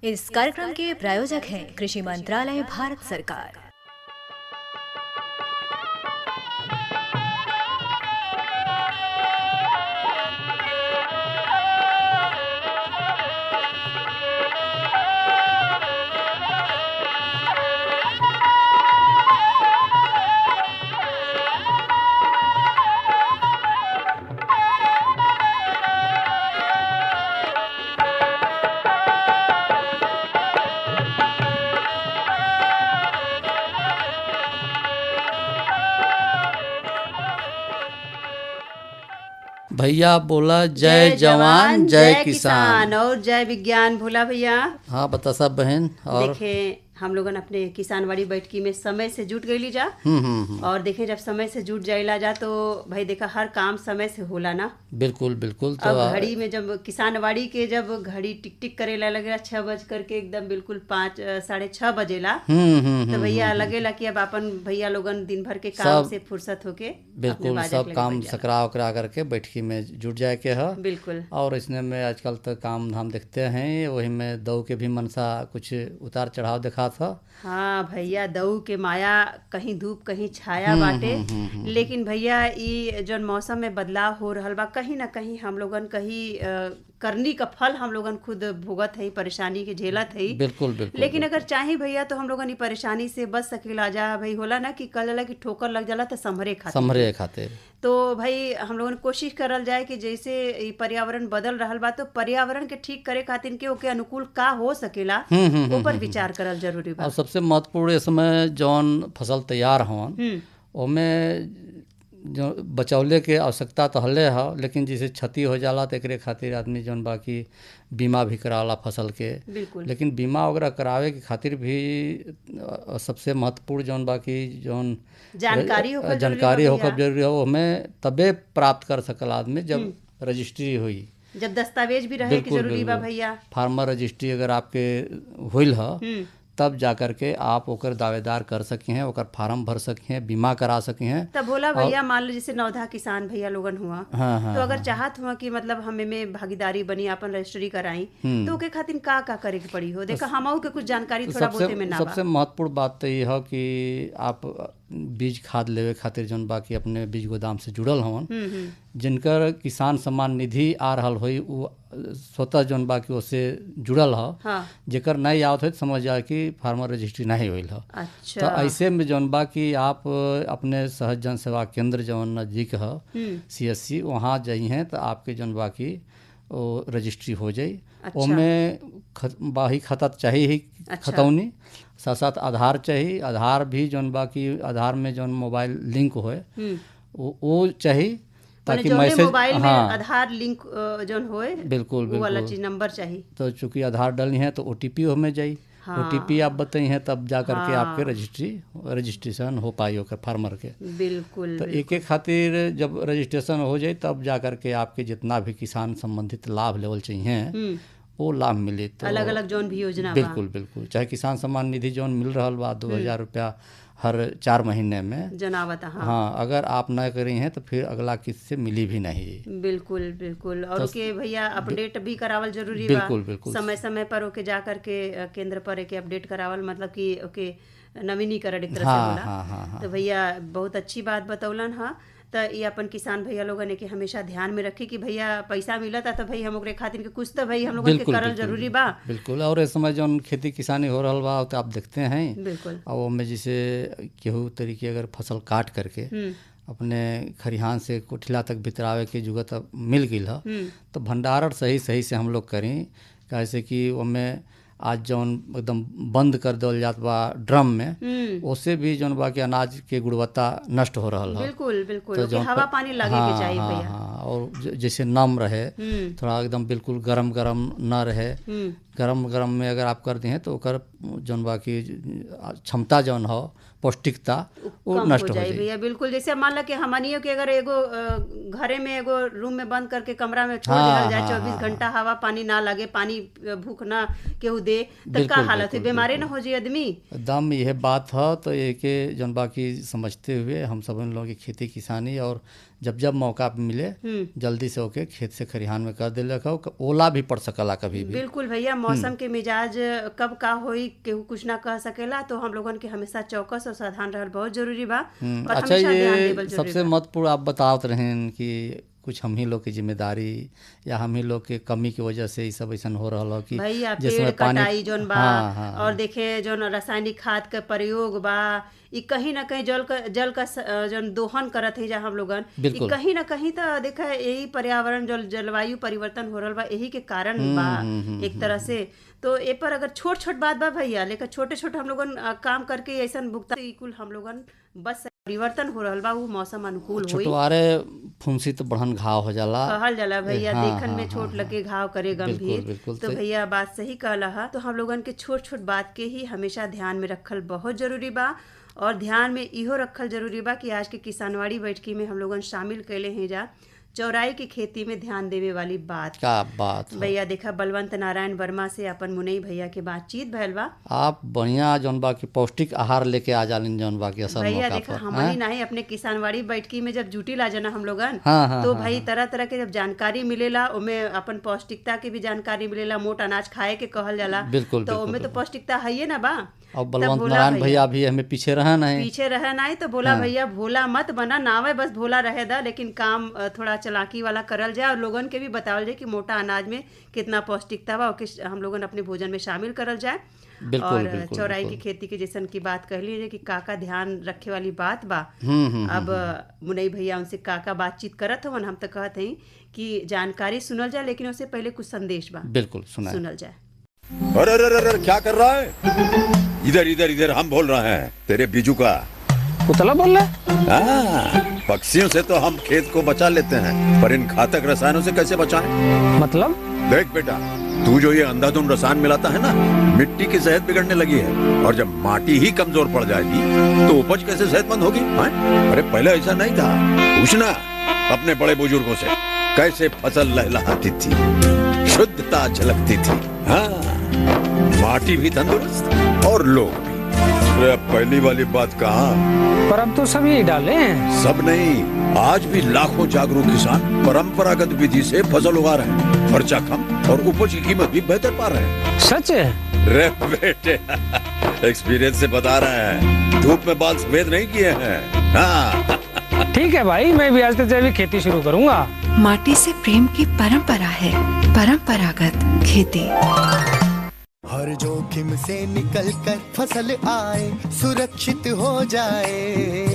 इस कार्यक्रम के प्रायोजक हैं कृषि मंत्रालय, भारत सरकार। भैया बोला जय जवान जय किसान और जय विज्ञान। भोला भैया, हाँ बता सब बहन। और देखें हम लोगन अपने किसानवाड़ी बैठकी में समय से जुट गईली जा। और देखें जब समय से जुट जाइला जा तो भाई देखा हर काम समय से होला ना। बिल्कुल बिल्कुल। तो अब घड़ी में जब किसानवाड़ी के जब घड़ी टिक टिक करेला लगेला 6 बज करके एकदम बिल्कुल 5 साढ़े 6 बजेला तो भैया लगेला कि अब अपन भैया लोगन दिन भर के काम से फुर्सत होके बिल्कुल सब काम सकरा उकरा करके बैठकी में जुट जाए के है। बिल्कुल। और इसने में आजकल तो काम धाम देखते हैं, वही में दऊ के भी मनसा कुछ उतार चढ़ाव देखा था। हाँ भैया, दऊ के माया कहीं धूप कहीं छाया बाटे। लेकिन भैया ये जौन मौसम में बदलाव हो रहल बा कहीं ना कहीं हम लोगन कहीं करनी का फल हम लोगन खुद भुगत है, परेशानी के झेलत है। बिल्कुल बिल्कुल। लेकिन अगर चाहे भैया तो हम लोगन ई परेशानी से बच सकेला जा। भाई होला ना कि कल की ठोकर लग जाला तो संभरे खातिर तो भाई हम लोगन कोशिश करल जाए कि जैसे ई पर्यावरण बदल रहल बा तो पर्यावरण के ठीक करे खातिर के ओके अनुकूल का हो सकेला ऊपर विचार करल जरूरी बा। और सबसे महत्वपूर्ण इस समय जौन फसल तैयार होन ओमे जो बचौले के आवश्यकता तो हले है, लेकिन जैसे क्षति हो जाला तो एकरे खातिर आदमी जौन बाकी बीमा भी कराला फसल के। बिल्कुल। लेकिन बीमा वगैरह करावे के खातिर भी सबसे महत्वपूर्ण जौन बाकी जौन जानकारी होकर जरूरी हो हमें तबे प्राप्त कर सकल आदमी जब रजिस्ट्री हुई, जब दस्तावेज भी रहे कि जरूरी बा भैया। फार्मर रजिस्ट्री अगर आपके हुई है तब जाकर के आप ओकर दावेदार कर सके हैं, ओकर फार्म भर सके हैं, बीमा करा सके हैं। तब भोला भैया मान लो जैसे नौधा किसान भैया लोगन हुआ तो अगर चाहत हुआ कि मतलब हमें में भागीदारी बनी अपन रजिस्ट्री कराई तो ओके खातिर का करे के पड़ी हो। देखा हम के कुछ जानकारी थोड़ा बहुते में ना बा। सबसे महत्वपूर्ण बात तो ये है कि आप बीज खाद लेवे खातिर जौन बाकी अपने बीज गोदाम से जुड़ल हवन, जिनकर किसान सम्मान निधि आ रहल होई वो स्वतः जौन बाकी उससे जुड़ल है। हाँ। जेकर नहीं आवत है समझ जाए कि फार्मर रजिस्ट्री नहीं हुई है। अच्छा। तो ऐसे में जौन बाकी आप अपने सहज जन सेवा केंद्र जौन नजदीक है CSC वहाँ जाई हैं तो आपके जौन बाकी वो रजिस्ट्री हो जाई। अच्छा। ओमें बाही खाता चाहिए ही। अच्छा। खतौनी साथ साथ आधार चाहिए, आधार भी जौन बाकी आधार में जौन मोबाइल लिंक होए वो चाहिए ताकि मैसेज मोबाइल में आधार लिंक जौन होए बिल्कुल वो वाला चीज नंबर चाहिए। तो चूंकि आधार डाली है तो OTP हमें जाई। OTP आप बताई हैं तब जा करके आपके रजिस्ट्रेशन हो पाई होकर फार्मर के। बिल्कुल। तो एक खातिर जब रजिस्ट्रेशन हो जाए तब जा करके आपके जितना भी किसान संबंधित लाभ लेवल चाहिए वो लाभ मिले। तो अलग अलग जौन भी योजना बिल्कुल बिल्कुल, चाहे किसान सम्मान निधि जौन मिल रहा बा 2000 रुपया हर 4 महीने में जनावत। हाँ, अगर आप न करी हैं तो फिर अगला किस्त से मिली भी नहीं। बिल्कुल बिल्कुल। और ओके भैया अपडेट भी करावल जरूरी बिल्कुल बा। बिल्कुल समय समय पर ओके जा करके केंद्र पर एके अपडेट करावल मतलब कि ओके नवीनीकरण एक तरह से होला। तो भैया बहुत अच्छी बात बतौलन। हाँ, तो ये अपन किसान भैया लोगन के हमेशा ध्यान में रखे कि भैया पैसा मिलता तो भाई हम ओकरे खातिर के कुछ तो भाई हम लोगन के करल जरूरी बा। बिल्कुल। और इस समय जौन खेती किसानी हो रहल बा तो आप देखते हैं। बिल्कुल। और वो में जैसे केहू तरीके अगर फसल काट करके अपने खरिहान से कोठिला तक भितरावे के जुगत मिल गई है तो भंडारण सही से हम लोग करें। कैसे कि उनमें आज जौन एकदम बंद कर देवल जात बा ड्रम में, उससे भी जौन बा कि अनाज के गुणवत्ता नष्ट हो रहल है। बिल्कुल बिल्कुल। तो हवा पानी लगे के चाहिए भैया। और जैसे नम रहे, थोड़ा एकदम बिल्कुल गरम न रहे। गरम में अगर आप कर दी हैं तो ओकर जौन बाकी क्षमता जौन हो पौष्टिकता वो कम नष्ट हो हो जाए जाए। भैया। बिल्कुल, जैसे मान लो कि हमनियों के अगर एगो घरे में एगो रूम में बंद करके कमरा में छोड़ हाँ, दिया जाए हाँ, 24 हाँ, घंटा, हवा पानी ना लगे, पानी भूख ना केहू दे, तो का बिल्कुल हालत है, बिल्कुल बीमारी ना बिल्कुल हो जाए आदमी। एकदम यह बात है। तो ये के जौन बाकी समझते हुए हम सब इन लोगों की खेती किसानी और जब जब मौका मिले जल्दी से होके खेत से खरिहान में कर दिले रखो। ओला भी पड़ सकला कभी भी। बिल्कुल भैया, मौसम के मिजाज कब का होई केहू कुछ ना कह सकेला, तो हम लोगन के हमेशा चौकस और सावधान रहल बहुत जरूरी बा और अच्छा, हमेशा ध्यान देवल ये जरूरी सबसे बा। महत्वपूर्ण आप बतावत रहें कि कुछ हम ही लोग की जिम्मेदारी या हम ही लोग के कमी की वजह से ये सब ऐसा हो रहा हो कि भैया जिसमें पेड़ कटाई जौन बा, हाँ, हाँ, और देखे जौन रासायनिक खाद का प्रयोग बा, ई कहीं ना कहीं जल का जौन दोहन करत है जा हम लोगन, ई बिल्कुल। कहीं ना कहीं तो देखा यही पर्यावरण जलवायु परिवर्तन हो रहल बा, यही के कारण बा एक तरह से। तो ए पर अगर छोट छोट बात बा भैया, लेकिन छोटे छोटे हम लोगन काम करके ऐसा भुगतान कुल हम लोगन बस परिवर्तन हो रहल बा, वो मौसम अनुकूल होई। छोटवारे फुंसी तो बढ़न घाव हो जाला कहल जाला भैया, हाँ, देखन हाँ, में छोट हाँ, लगे घाव करे गंभीर। बिल्कुल तो भैया बात सही कहला हा। तो हम लोगन के छोट छोट बात के ही हमेशा ध्यान में रखल बहुत जरूरी बा, और ध्यान में इहो रखल जरूरी बा कि आज के किसानवाड़ी बैठकी में हम लोगन शामिल कैले हैं जा चौराई की खेती में ध्यान देवे वाली बात। क्या बात है। भैया देखा बलवंत नारायण वर्मा से अपन मुनई भैया के बातचीत भैल बा। आप बढ़िया जौन बा की पौष्टिक आहार लेके आ जालिन जौन बा की असल भैया मौका देखा पर। हमनी नहीं अपने किसानवाड़ी बैठकी में जब जुटी ला जाना हम लोगन, हाँ, हाँ, तो हाँ, भाई तरह तरह के जब जानकारी मिलेला, उमे अपन पौष्टिकता की भी जानकारी मिलेला, मोट अनाज खाए के कहल जाला, बिल्कुल, तो बिल्कुल, उमे तो पौष्टिकता है ही ना बा। और बलवंत नारायण भैया भी हमें पीछे रहा नहीं, पीछे रहे नहीं, तो बोला भैया भोला मत बना, नावे बस भोला रहे दा, लेकिन काम थोड़ा चालाकी वाला करल जाए और लोगन के भी बतावल जाए कि मोटा अनाज में कितना पौष्टिकता बा, और हम लोगन अपने भोजन में शामिल करल जाए। बिल्कुल, और बिल्कुल, चौराई बिल्कुल। की खेती की जैसन की बात कह लीजिए कि काका ध्यान रखे वाली बात बा। अब मुनई भैया उनसे काका बातचीत करत हो, हम तो कहते हैं कि जानकारी सुनल जाए, लेकिन उससे पहले कुछ संदेश बा, बिल्कुल सुनल जाए। अरे अरे अरे क्या कर रहा है? इधर इधर इधर हम बोल रहे हैं तेरे बीजू का। पुतला बोल रहा है? हाँ, पक्षियों से तो हम खेत को बचा लेते हैं, पर इन घातक रसायनों से कैसे बचाएं? मतलब? देख बेटा, तू जो ये अंधाधुंध रसायन मिलाता है ना, मिट्टी की सेहत बिगड़ने लगी है, और जब माटी ही कमजोर पड़ जाएगी तो उपज कैसे सेहतमंद होगी? हाँ? अरे पहले ऐसा नहीं था, पूछना अपने बड़े बुजुर्गों से, कैसे फसल लहलहाती थी, शुद्धता झलकती थी। हाँ, माटी भी तंदुरुस्त और लोग भी। अरे पहली वाली बात कहाँ, पर अब तो सभी डाले हैं। सब नहीं, आज भी लाखों जागरूक किसान परंपरागत विधि से फसल उगा रहे हैं, खर्चा कम और उपज की कीमत भी बेहतर पा रहे हैं। सच है? रे बेटे, एक्सपीरियंस से बता रहे हैं, धूप में बाल सफेद नहीं किए हैं। हाँ। ठीक है भाई, मैं भी आज से जैविक खेती शुरू करूंगा। माटी से प्रेम की परंपरा है परंपरागत खेती। हर जोखिम से निकल कर फसल आए, सुरक्षित हो जाए,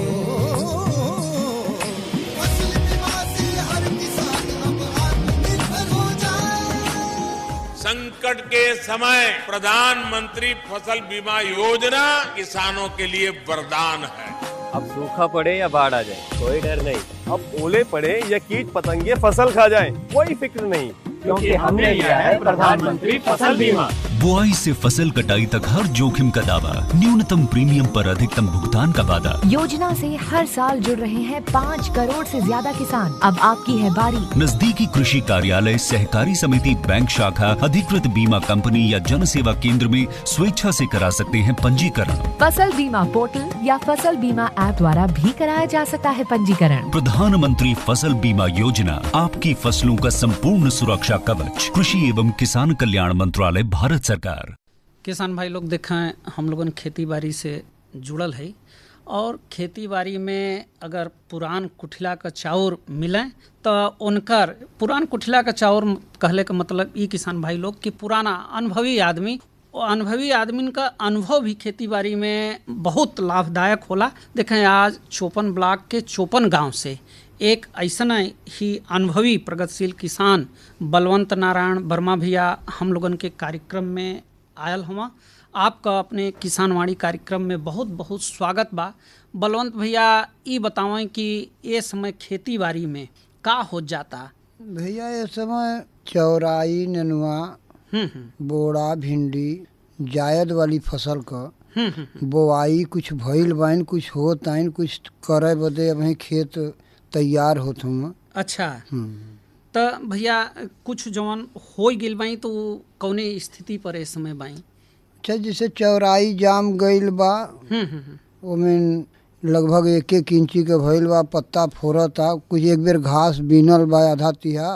फसल बीमा से हर किसान अब आत्मनिर्भर हो जाए। संकट के समय प्रधानमंत्री फसल बीमा योजना किसानों के लिए वरदान है। अब सूखा पड़े या बाढ़ आ जाए, कोई डर नहीं। अब ओले पड़े या कीट पतंगे फसल खा जाए, कोई फिक्र नहीं, क्योंकि हमने लिया है प्रधानमंत्री फसल बीमा। बुआई से फसल कटाई तक हर जोखिम का दावा, न्यूनतम प्रीमियम पर अधिकतम भुगतान का वादा। योजना से हर साल जुड़ रहे हैं 5 करोड़ से ज्यादा किसान। अब आपकी है बारी। नजदीकी कृषि कार्यालय, सहकारी समिति, बैंक शाखा, अधिकृत बीमा कंपनी या जन सेवा केंद्र में स्वेच्छा से करा सकते हैं पंजीकरण। फसल बीमा पोर्टल या फसल बीमा ऐप द्वारा भी कराया जा सकता है पंजीकरण। प्रधानमंत्री फसल बीमा योजना, आपकी फसलों का संपूर्ण सुरक्षा कवच। कृषि एवं किसान कल्याण मंत्रालय, भारत सरकार। किसान भाई लोग देखें, हम लोगन खेती बाड़ी से जुड़ल है, और खेती बाड़ी में अगर पुरान कुठिला का चाउर मिले तो उनकर पुरान कुठिला का चाउर कहले का मतलब ये किसान भाई लोग कि पुराना अनुभवी आदमी का अनुभव भी खेती बाड़ी में बहुत लाभदायक होला। देखें आज चौपन ब्लॉक के 54 गांव से एक ऐसा ही अनुभवी प्रगतिशील किसान बलवंत नारायण वर्मा भैया हम लोगन के कार्यक्रम में आयल हुआ। आपका अपने किसानवाड़ी कार्यक्रम में बहुत बहुत स्वागत बा। बलवंत भैया ये बतावें कि ये समय खेती बाड़ी में का हो जाता? भैया ये समय चौराई, नेनुआ, बोड़ा, भिंडी, जायद वाली फसल का बोआई कुछ भइल बाइन, कुछ होत आइन, कुछ करे बदे अब खेत तैयार होत हुआ। अच्छा, तो भैया कुछ जवन हो गिल बाई तो कौने स्थिति पर इस समय बाई? अच्छा, जैसे चौराई जाम गईल बा, ओमें लगभग 1-1 इंची के भइल बा, पत्ता फोड़ता, कुछ एक बेर घास बीनल बा आधा तिहा,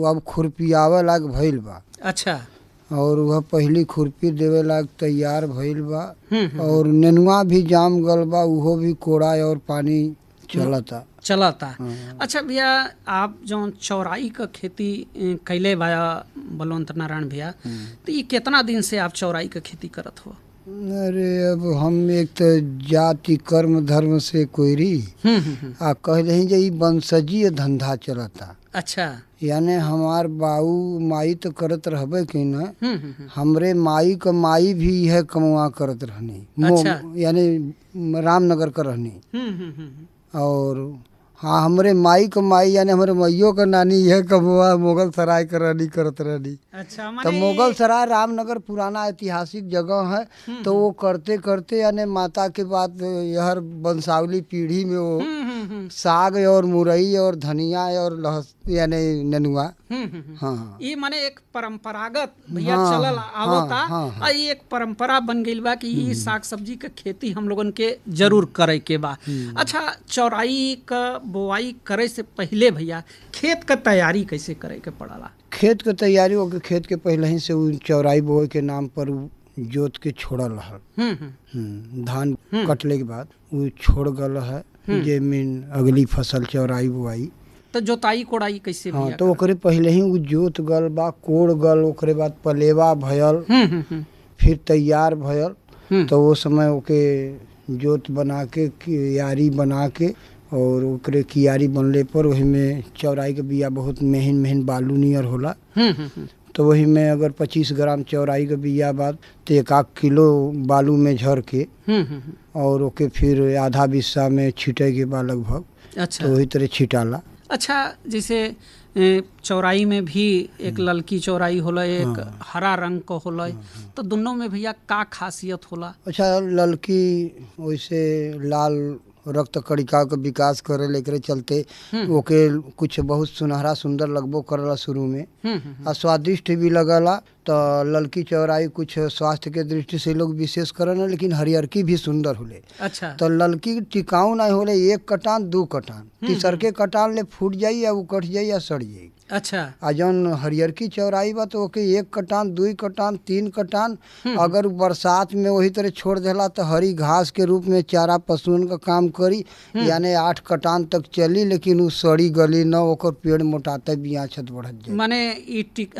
अब खुरपियावे लाग भइल बा। अच्छा, और वह पहली खुरपी देवे लाग तैयार भइल बा। और नेनुआ भी जाम गल बा, उहो भी कोड़ा और पानी चलता। अच्छा भैया, आप जो चौराई का खेती कैले बा बलवंत नारायण भैया, तो ये कितना दिन से आप चौराई का खेती करत हो? अरे अब हम एक तो जाति कर्म धर्म से कोईरी आ कह रही जे वंशजीय धंधा चलता। अच्छा, यानी हमार बाऊ माई तो करत रहबे कि न, हमरे माई का माई भी यह कमवा करत रहनी। अच्छा। यानी रामनगर का रहनी। और हाँ, हमरे माई का माई यानी हमारे मैयो का नानी यह कमवा मुगल सराय का रहनी करत रहनी। अच्छा, तो मुगल सराय रामनगर पुराना ऐतिहासिक जगह है। तो वो करते करते यानी माता के बाद यह वंशावली पीढ़ी में वो साग और मुरई और धनिया और यानी नेनुआ। हाँ, ये माने एक परंपरागत भैया चलल आवता। ये एक परंपरा बन गई बा कि ये साग सब्जी का खेती हम लोगन के जरूर करे के बा। अच्छा, चौराई का बोआई करे से पहले भैया खेत का तैयारी कैसे करे के पड़ला? खेत के तैयारी हो, खेत के पहले ही से चौराई बोए के नाम पर जोत के छोड़ल है। धान कटले के बाद वो छोड़ गल है, जमीन अगली फसल चौराई बोआई। तो जोताई कोड़ाई कैसे? हाँ, तो ओकरे पहले ही वो जोत गल बा, कोड़ गल, ओकरे बाद पलेवा भयल, फिर तैयार भयल। तो वो समय ओके जोत बना के कियारी बना के और ओकरे कियारी बनले पर वही में चौराई के बिया बहुत महीन महीन बालू नियर होला। तो वही में अगर 25 ग्राम चौराई के बिया बाद तो 1-1 किलो बालू में झर के और ओके फिर आधा बिस्सा में छीटे के बाद लगभग। अच्छा, तो वही तरह छिटाला। अच्छा, जैसे चौराई में भी एक ललकी चौराई होला, एक हरा रंग को होला, तो दोनों में भैया का खासियत होला? अच्छा, ललकी वैसे लाल रक्त कणिका का विकास करे लेकर चलते ओके कुछ बहुत सुनहरा सुंदर लगबो करला शुरू में, और स्वादिष्ट भी लगला। तो ललकी चौराई कुछ स्वास्थ्य के दृष्टि से लोग विशेष करना, लेकिन हरियरकी भी सुंदर होले। अच्छा, तो ललकी टिकाऊ नहीं होले, 1 कटान 2 कटान, तीसर के कटान ले फूट जाई या वो कट जाई या सड़ जाई। अच्छा, आ जौन हरियरकी चौराई बा तो ओके 1 कटान 2 कटान 3 कटान अगर बरसात में वही तरह छोड़ देला तो हरी घास के रूप में चारा पशुओं का काम करी, यानी 8 कटान तक चली, लेकिन वो सड़ी गली न, ओकर पेड़ मोटाते बिया छत बढ़त जाए। माने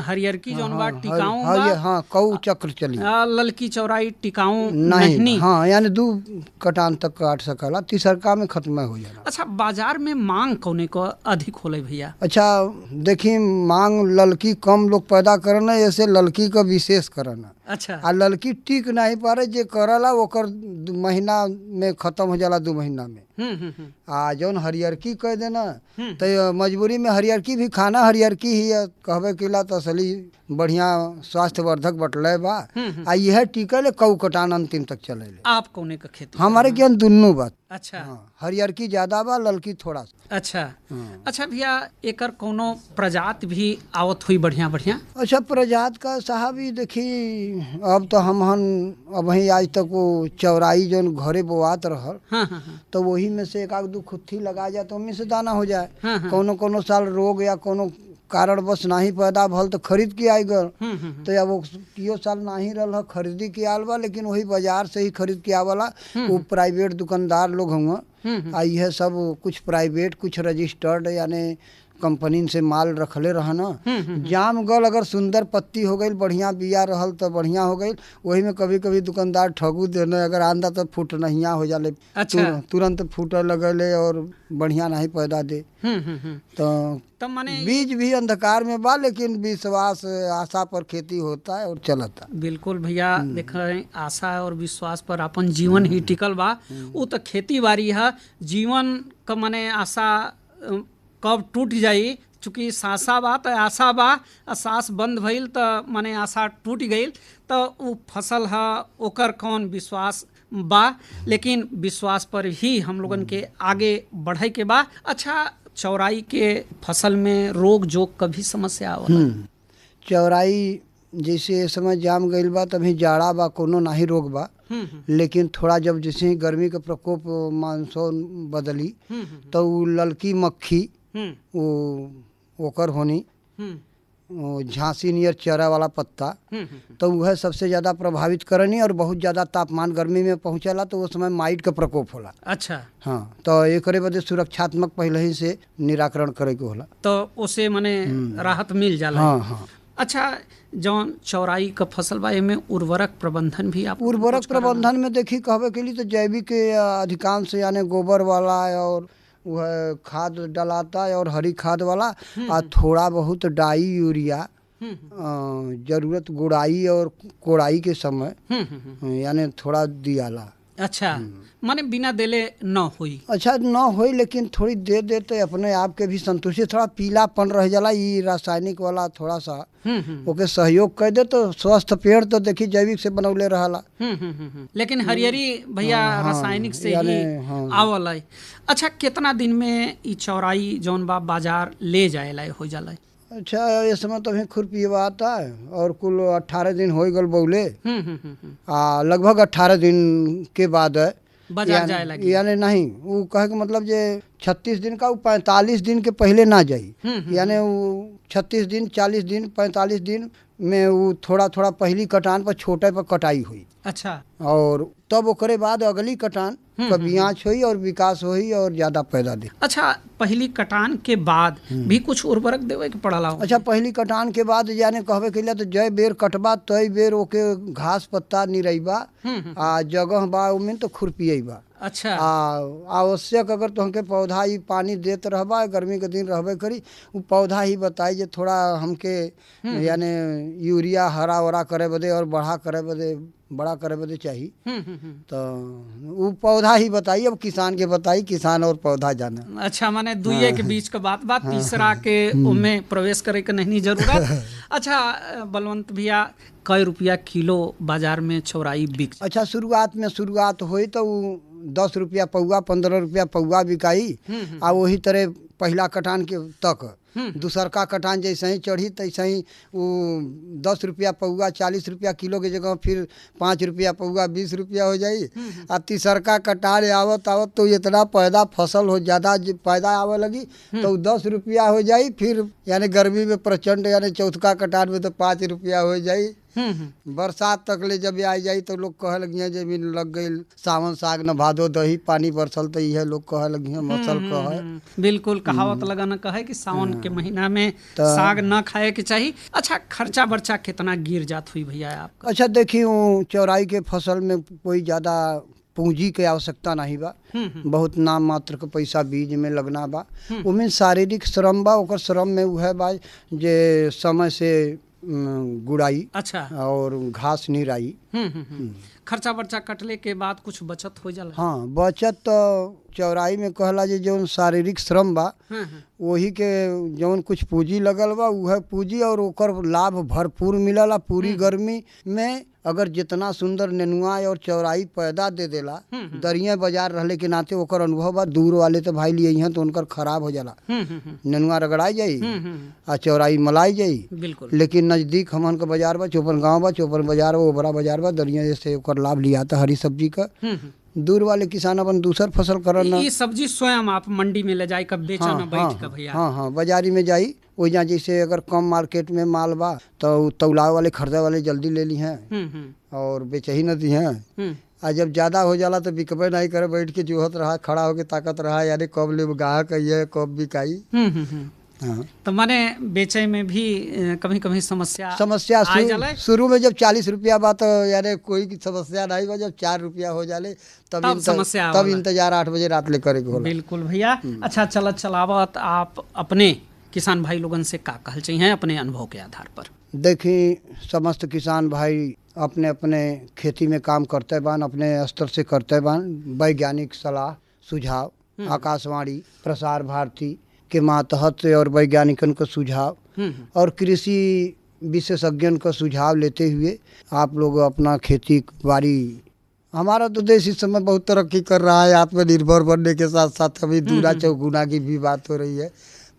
हरियरकी जौन बा टिकाऊ बा। हाँ, कऊ चक्र चली। ललकी चौराई टिकाऊ नहीं। हाँ, यानी 2 कटान तक काट सकला, तीसरका में खत्म हो जाला। अच्छा, बाजार में मांग कौने को अधिक होले भैया? अच्छा, देखी मांग ललकी कम लोग पैदा करना, ऐसे ललकी का विशेष करना। अच्छा, आ ललकी टिक नहीं पारे, जे करला ओकर 2 महीना में खत्म हो जाला, 2 महीना में। आ जौन हरियरकी कह देना तो मजबूरी में हरियरकी भी खाना हरियरकी ही कहबे किला तो असली बढ़िया स्वास्थ्यवर्धक बटले बा। आ यह टीका ले कऊ कटान अंतिम तक चले ले। आप कौने का खेती? हमारे ज्ञान दोनों बात। अच्छा, हरियरकी ज्यादा बा, ललकी थोड़ा सा। अच्छा। अच्छा भैया, एकर कोनो प्रजात भी आवत हुई बढ़िया बढ़िया? अच्छा, प्रजात का साहब ही देखी, अब तो हम वही आज तक वो चौराई जौन घरे बोआत रहल, तो वही में से 1-2 खुत्थी लगा जाए तो उनमें से दाना हो जाए। कोनो साल रोग या कोनो कारण बस नहीं पैदा भल तो खरीद के आई गल। तो अब वो साल नहीं रहा खरीदी के आल बा, लेकिन वही बाजार से ही खरीद के आवला। वो प्राइवेट दुकानदार लोग हुआ, यह सब कुछ प्राइवेट कुछ रजिस्टर्ड यानी कंपनी से माल रखले रहना। जाम गल अगर सुंदर पत्ती हो गई, बढ़िया बिया रहल तो बढ़िया हो गई। वही में कभी कभी दुकानदार ठगू देने, अगर आंदा तो फूट नहीं हो जाले। अच्छा, तुरंत फूट लगले और बढ़िया नहीं पैदा दे। तो माने बीज भी अंधकार में बा, लेकिन विश्वास आशा पर खेती होता है और चलता। बिल्कुल भैया, देखें आशा और विश्वास पर अपन जीवन ही टिकल बा। वो तो खेती बाड़ी है, जीवन का माने आशा कब टूट जाई चूँकि सासा बा तो आशा बा, सास बंद भइल तो माने आशा टूट गई, तो उ फसल है ओकर कौन विश्वास बा, लेकिन विश्वास पर ही हम लोगन के आगे बढ़े के बा। अच्छा, चौराई के फसल में रोग जोग कभी समस्या होला? चौराई जैसे समय जाम गईल बा, तभी जाड़ा बा, कोनो नाही रोग बा, लेकिन थोड़ा जब जैसे ही गर्मी के प्रकोप मानसून बदली तो उ ललकी मक्खी वो ओकर होनी, झांसी नियर चरा वाला पत्ता, तो वह सबसे ज्यादा प्रभावित करनी। और बहुत ज्यादा तापमान गर्मी में पहुंचेला तो उस समय माइट का प्रकोप होला। अच्छा, हाँ, तो एकरे बदे सुरक्षात्मक पहले ही से निराकरण करे के होला, तो उसे माने राहत मिल जाला। हाँ हाँ। अच्छा, जौन चौराई का फसल बा एमे उर्वरक प्रबंधन भी आप? उर्वरक प्रबंधन में देखी कहबे के लिए तो जैविक अधिकांश यानी गोबर वाला और वह खाद डलाता है और हरी खाद वाला, और थोड़ा बहुत डाई यूरिया जरूरत गुड़ाई और कोड़ाई के समय यानी थोड़ा दियाला। अच्छा, माने बिना देले न होई? अच्छा, न होई, लेकिन थोड़ी दे देते अपने आप के भी संतुष्टि, थोड़ा पीलापन रह जाला। ये रासायनिक वाला थोड़ा सा ओके सहयोग कर दे तो स्वस्थ पेड़ तो देखी जैविक से बनौले रहला। लेकिन हरियरी भैया रासायनिक से ही आवला। अच्छा, कितना दिन में ई चौराई जौन बा बाजार ले जाएला हो जाला? अच्छा, ये समय तो खुरपीवा आता है और कुल 18 दिन हो गल बौले, लगभग 18 दिन के बाद बाजार जाए लगी। यानी नहीं, वो कहे के मतलब जे 36 दिन का, वो 45 दिन के पहले ना जाई, यानी वो 36 दिन 40 दिन 45 दिन में वो थोड़ा थोड़ा पहली कटान पर छोटे पर कटाई हुई। अच्छा, और तब ओकरे बाद अगली कटान का बियाच हुई और विकास हुई और ज्यादा पैदा दे। अच्छा, पहली कटान के बाद भी कुछ उर्वरक देवे के पड़ला? अच्छा, पहली कटान के बाद यानी कहबे के लिए तो जय बेर कटबा तय बेर ओके घास पत्ता निरैबा आ जगह बा उमें तो खुरपियबा। अच्छा, आवश्यक अगर तुमके पौधा ही पानी देते रहबा, गर्मी के दिन रहबे करी, वो पौधा ही बताई जे थोड़ा हमके यानी यूरिया हरा वरा करे बदे और बड़ा करे बदे चाहिए, तो वो पौधा ही बताई। अब किसान के बताई, किसान और पौधा जाना। अच्छा, माने दुइये के बीच का बात तीसरा के उनमें प्रवेश करे के नहीं जरूरत। अच्छा बलवंत भैया, कई रुपया किलो बाजार में चौराई बिक? अच्छा, शुरुआत हुई तो 10 रुपया पौआ 15 रुपया पौआ बिकाई, आ वही तरह पहला कटान के तक दूसर का कटान जैसे ही चढ़ी तैसे ही वो 10 रुपया पौआ 40 रुपया किलो के जगह फिर 5 रुपया पौआ 20 रुपया हो जाई। आ तीसर का कटान आवत तो इतना पैदा फसल हो ज्यादा पैदा आवे लगी तो 10 रुपया हो जाई। फिर यानी गर्मी में प्रचंड यानी चौथका कटान में तो 5 रुपया हो जाई। बरसात तक ले जब आ जाई तो लोग कहे लगी जमीन लग गई सावन साग न भादो दही पानी बरसल तो यह लोग कहे लगी मसल कहे। बिल्कुल, कहावत लगा न कहे कि सावन के महीना में साग न खाए के चाहिए। अच्छा, खर्चा बर्चा कितना गिर जात हुई भैया आपका? अच्छा, देखिए चौराई के फसल में कोई ज्यादा पूंजी के आवश्यकता नहीं बा, बहुत नाम मात्र के पैसा बीज में लगना बा। उमें शारीरिक श्रम बा, ओकर श्रम में वह बा जे समय से गुड़ाई, अच्छा, और घास निराई। खर्चा बर्चा कटले के बाद कुछ बचत हो जाला? हाँ, बचत तो चौराई में कहला जे जौन शारीरिक श्रम बा वही के जौन कुछ पूंजी लगल बा वह पूंजी और ओकर लाभ भरपूर मिलला। पूरी गर्मी में अगर जितना सुंदर नेनुआ और चौराई पैदा दे देला, दरिया बाजार रहले के नाते ओकर अनुभव बा। दूर वाले तो भाई लिए हैं तो उनकर खराब हो जाला, नेनुआ रगड़ाई जाई आ चौराई मलाई जाई। लेकिन नजदीक हमन का बाजार बा, चौपन गाँव बा, चौपन बाजार बा, वो बड़ा बाजार बा, दरिया जैसे ओकर लाभ लिया था हरी सब्जी का। दूर वाले किसान अपन दूसर फसल करना। ये सब्जी स्वयं आप मंडी में ले जाए कब बेचा न बैठ का भैया? हाँ, बाजारी में जाई वही जहाँ जैसे अगर कम मार्केट में माल बा तो तौलाव वाले खरीदे वाले जल्दी ले ली हैं और बेचे ही न दी हैं। आ जब ज्यादा हो जाला तो बिकबे नहीं करे, बैठ के जोहत रहा, खड़ा होके ताकत रहा, यानी कब ले गाहक है कब बिकाई। हाँ। तो माने बेचे में भी कभी कभी समस्या शुरू में जब 40 रुपया बा तो यानी कोई समस्या नहीं बा, जब 4 रुपया हो जाले तब इंतजार 8 बजे रात ले करे के होला। बिल्कुल भैया। अच्छा, चलावत आप अपने किसान भाई लोगन से का कहल चाहिए अपने अनुभव के आधार पर? देखिए, समस्त किसान भाई अपने अपने खेती में काम करते बान, अपने स्तर से करते बान। वैज्ञानिक सलाह सुझाव आकाशवाणी प्रसार भारती के मातहत और वैज्ञानिकन का सुझाव और कृषि विशेषज्ञन का सुझाव लेते हुए आप लोग अपना खेती बाड़ी, हमारा तो देश इस समय बहुत तरक्की कर रहा है, आत्मनिर्भर बनने के साथ साथ अभी दूना चौगुना की भी बात हो रही है,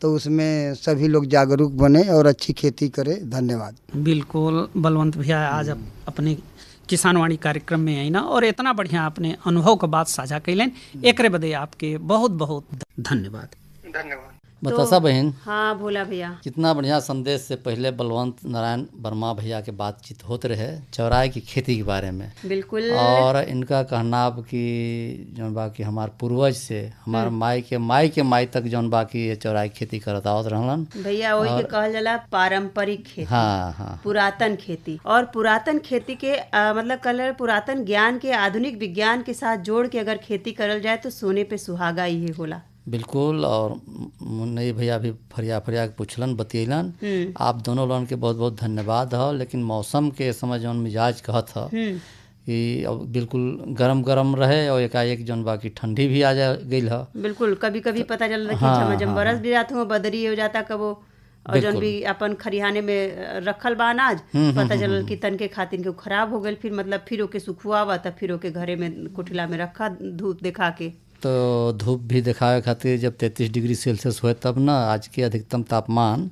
तो उसमें सभी लोग जागरूक बने और अच्छी खेती करें। धन्यवाद। बिल्कुल बलवंत भैया, आज अपने किसानवाणी कार्यक्रम में आई ना और इतना बढ़िया अपने अनुभव का बात साझा कैलन, एकरे बदे आपके बहुत बहुत धन्यवाद। बतासा बहन, हाँ भोला भैया, कितना बढ़िया संदेश से पहले बलवंत नारायण वर्मा भैया के बातचीत होते रहे चौराहे की खेती के बारे में। बिल्कुल। और इनका कहना कि जौन बाकी हमारे पूर्वज से हमारे माई तक जौन बाकी ये चौराहे की खेती करत आवत रहलन भैया, वही के कहल जाला पारंपरिक खेती। हाँ, पुरातन खेती। और पुरातन खेती के मतलब कल पुरातन ज्ञान के आधुनिक विज्ञान के साथ जोड़ के अगर खेती करल जाए तो सोने पे सुहागा ही होला। बिल्कुल। और मुन्नई भैया भी फरिया के पूछलन बतियलन। आप दोनों लोगन के बहुत बहुत धन्यवाद हो। लेकिन मौसम के समय जौन मिजाज कहत ह कि अब बिल्कुल गरम रहे और एकाएक जौन बाकी ठंडी भी आ जा गई है। बिल्कुल, कभी कभी पता चल रहा है कि बरस भी जाता हूँ, बदरी हो जाता कबो, और जौन भी अपन खरिहाने में रखल बा अनाज पता चलल कि तन के खातिर के खराब हो गई, फिर मतलब फिर ओके सुखुआवा तब फिर ओके घरे में कुटिला में रखा धूप दिखा के। तो धूप भी दिखावे खातिर जब 33 डिग्री सेल्सियस हुए तब ना आज के अधिकतम तापमान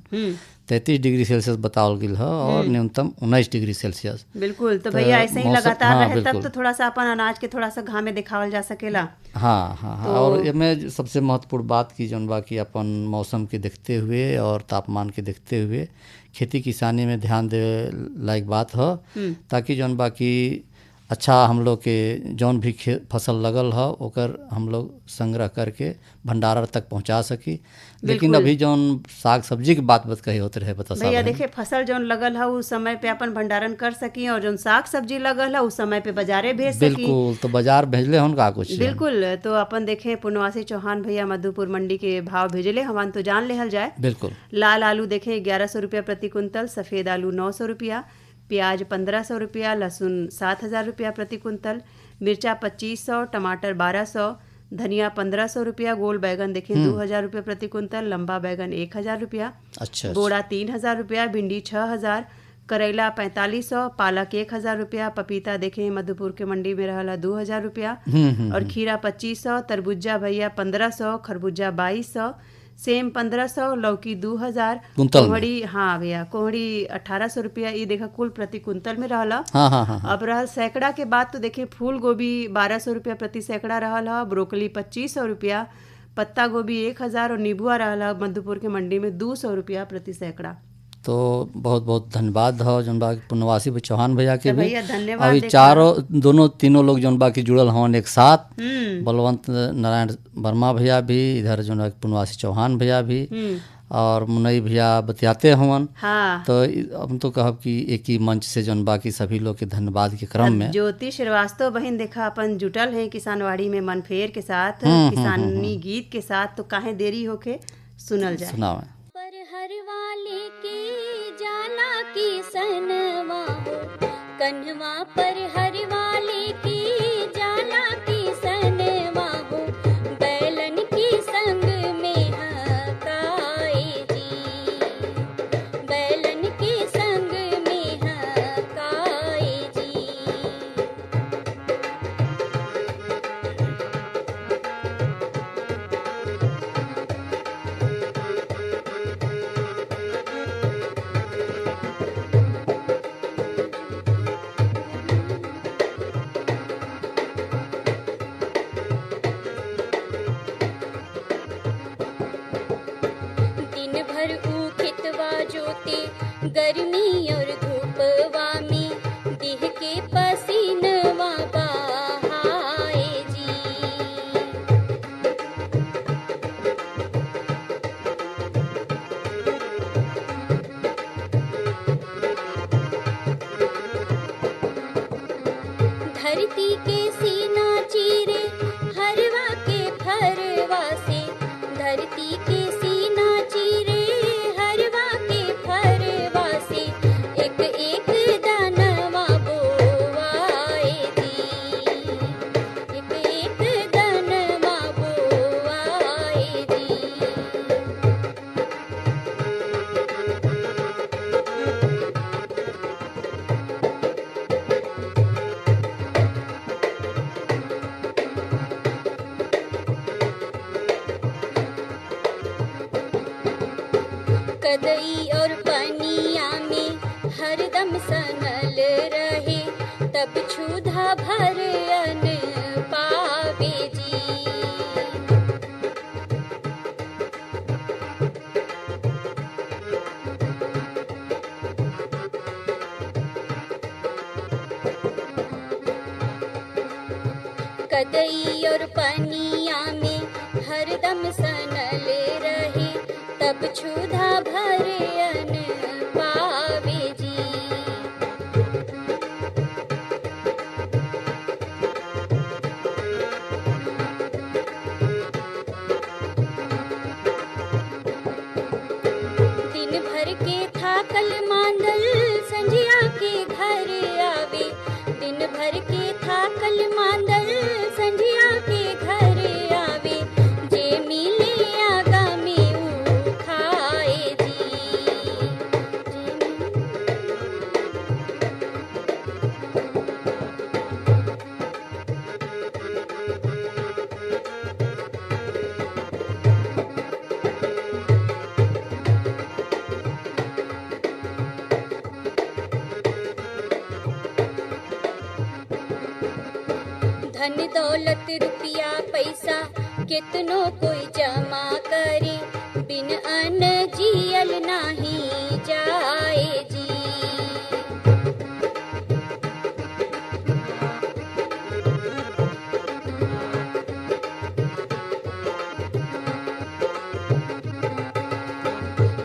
33 डिग्री सेल्सियस बतावल गया है और न्यूनतम 19 डिग्री सेल्सियस। बिल्कुल। तो भैया ऐसे ही लगातार रहे तब तो थोड़ा सा अपन अनाज के थोड़ा सा घाम में दिखावल जा सकेला। हाँ। तो और इसमें सबसे महत्वपूर्ण बात की जौन बाकी अपन मौसम के देखते हुए और तापमान के देखते हुए खेती किसानी में ध्यान दे लायक बात हो, ताकि जौन बाकी अच्छा हम लोग के जौन भी फसल लगल है ओकर हम लोग संग्रह करके भंडारण तक पहुंचा सकी। लेकिन अभी जौन साग सब्जी की बात कही होते रहे बता भैया, देखे फसल जौन लगल है उस समय पे अपन भंडारण कर सकी और जौन साग सब्जी लगल है उस समय पे बाजारे भेज सकी। बिल्कुल। तो बाजार भेजले हन का कुछ? बिल्कुल। तो अपन देखे पुनवासी चौहान भैया मधुपुर मंडी के भाव भेजले हवन, तो जान लेहल जाए। बिल्कुल। लाल आलू देखे 1100 रुपया प्रति कुंतल, सफेद आलू 900 रुपया, प्याज 1500 रुपया, लहसुन 7000 रुपया प्रति कुंतल, मिर्चा 2500, टमाटर 1200, धनिया 1500 रुपया, गोल बैगन देखें 2000 रुपया प्रति कुंतल, लंबा बैगन 1000 रुपया, अच्छा, बोड़ा 3000 रुपया, भिंडी 6000, करेला 4500, पालक 1000 रुपया, पपीता देखें मधुपुर के मंडी में रहला 2000 रुपया और खीरा 2500, तरबूजा भैया 1500, खरबूजा 2200, सेम 1500, लौकी 2000, कोहड़ी हाँ भैया कोहड़ी 1800 रुपया। ये देखा कुल प्रति कुंतल में रहला। हाँ। अब रहल सैकड़ा के बाद तो देखे फूल गोभी 1200 रुपया प्रति सैकड़ा रहल है, ब्रोकली 2500 रुपया, पत्ता गोभी 1000 और नीबुआ रहला मधुपुर के मंडी में 200 रुपया प्रति सैकड़ा। तो बहुत बहुत धन्यवाद हो जौन बाकी पुनवासी चौहान भैया के भी। धन्यवाद। अभी तीनों लोग जौन बाकी जुड़ल हवन एक साथ, बलवंत नारायण वर्मा भैया भी, इधर जौन पुनवासी चौहान भैया भी और मुन्नई भैया बतियाते हवन। हाँ। तो हम तो कहब कि एक ही मंच से जौन बाकी सभी लोग के धन्यवाद के क्रम में ज्योति श्रीवास्तव बहन देखा अपन जुटल है किसानवाड़ी में मनफेर के साथ, किसानी गीत के साथ, तो काहे देरी होके सुनल जाए। सुनाओ। की सनवा कन्हवा पर हर वाले की जाला की सनवा हो, बैलन की संग में हकाए जी, बैलन की संग में हकाए जी। गर्मी और धूपवा में देह के पसीनवा बहाए जी, धरती के सीना चीरे हरवा के फरवा से, धरती के सीना चीरे हरवा के फरवा से, एक एक दानवा बोवाए जी, एक एक दानवा बोवाए जी। हरदम सनल रहे, तब क्षुधा भर अन्न पावे जी। कदई और पनिया में हरदम सनल रहे, तब क्षुधा भर अन्न पावे जी। दिन भर के थाकल मांदल संझिया के घर आवे, दिन भर के थाकल मांदल संझिया के घर आवे, जे मिले आगा में ऊ खाए जी। धन दौलत रुपया पैसा कितनो कोई जमा करे, बिन अन्न जियल नाही जाए जी।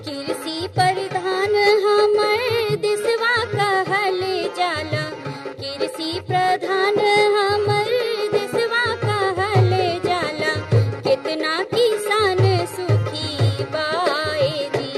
कृषि प्रधान हमर देशवा कहल जाला, कृषि प्रधान हमर देशवा कहल जाला, कितना किसान सुखी बाए जी।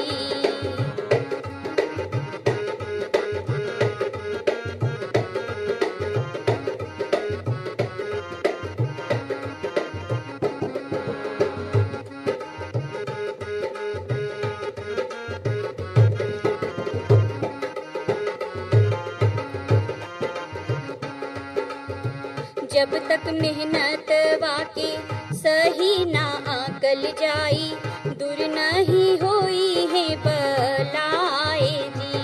जब तक मेहनत वाके सही ना आकल जाई, दूर नहीं होई है बलाए जी।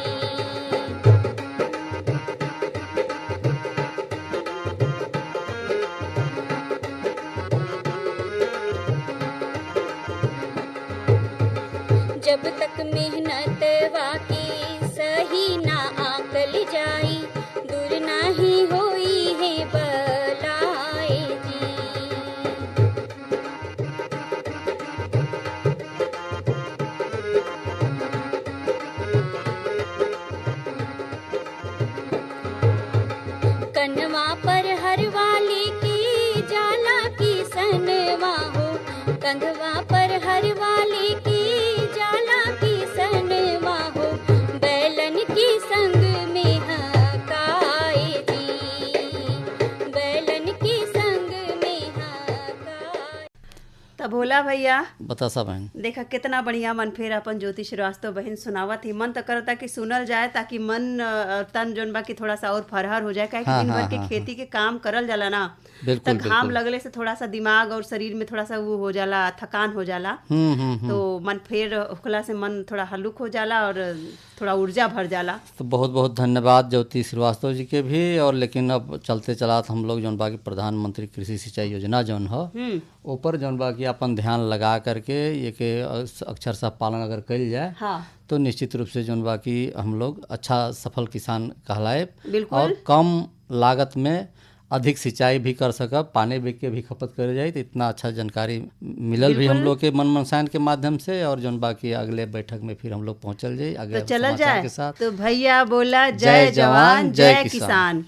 जब तक मेहनत वाके सही ना आकल जाई, दूर नहीं होई है बलाए जी। कन्वा पर हर वाले की जाला की सनवा हो, कंधवा पर हर वाले की जाला की सनवा हो, बैलन की संग में हकाए जी, बैलन की संग में हकाए। तब भोला भैया बतासा बहन देखा कितना बढ़िया मन फेर अपन ज्योति श्रीवास्तव बहन सुनावत ही। मन तो करता कि सुनल जाए ताकि मन तन जोन बा कि थोड़ा सा और फरहर हो जाए, काहे कि दिन भर के खेती के काम करल जाला ना, तो घाम लगले से थोड़ा सा दिमाग और शरीर में थोड़ा सा वो हो जाला, थकान हो जाला। तो मन फेर होखला से मन थोड़ा हल्लुक हो जाला और थोड़ा ऊर्जा भर जाला। तो बहुत बहुत धन्यवाद ज्योति श्रीवास्तव जी के भी। और लेकिन अब चलते चलात हम लोग जौन बा की प्रधानमंत्री कृषि सिंचाई योजना जौन हो ऊपर जौन बा की अपन ध्यान लगा करके ये के अक्षर सा पालन अगर कल जाए तो निश्चित रूप से जौन बा की हम लोग अच्छा सफल किसान कहलाए और कम लागत में अधिक सिंचाई भी कर सकब, पानी भी के भी खपत करे जाए। तो इतना अच्छा जानकारी मिलल भी हम लोग के मन मनसायन के माध्यम से। और जौन बाकी अगले बैठक में फिर हम लोग पहुंचल जाए अगले तो चलल जाए के साथ। तो भैया बोला जय जवान जय किसान।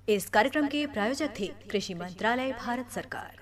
इस कार्यक्रम के प्रायोजक थे कृषि मंत्रालय भारत सरकार।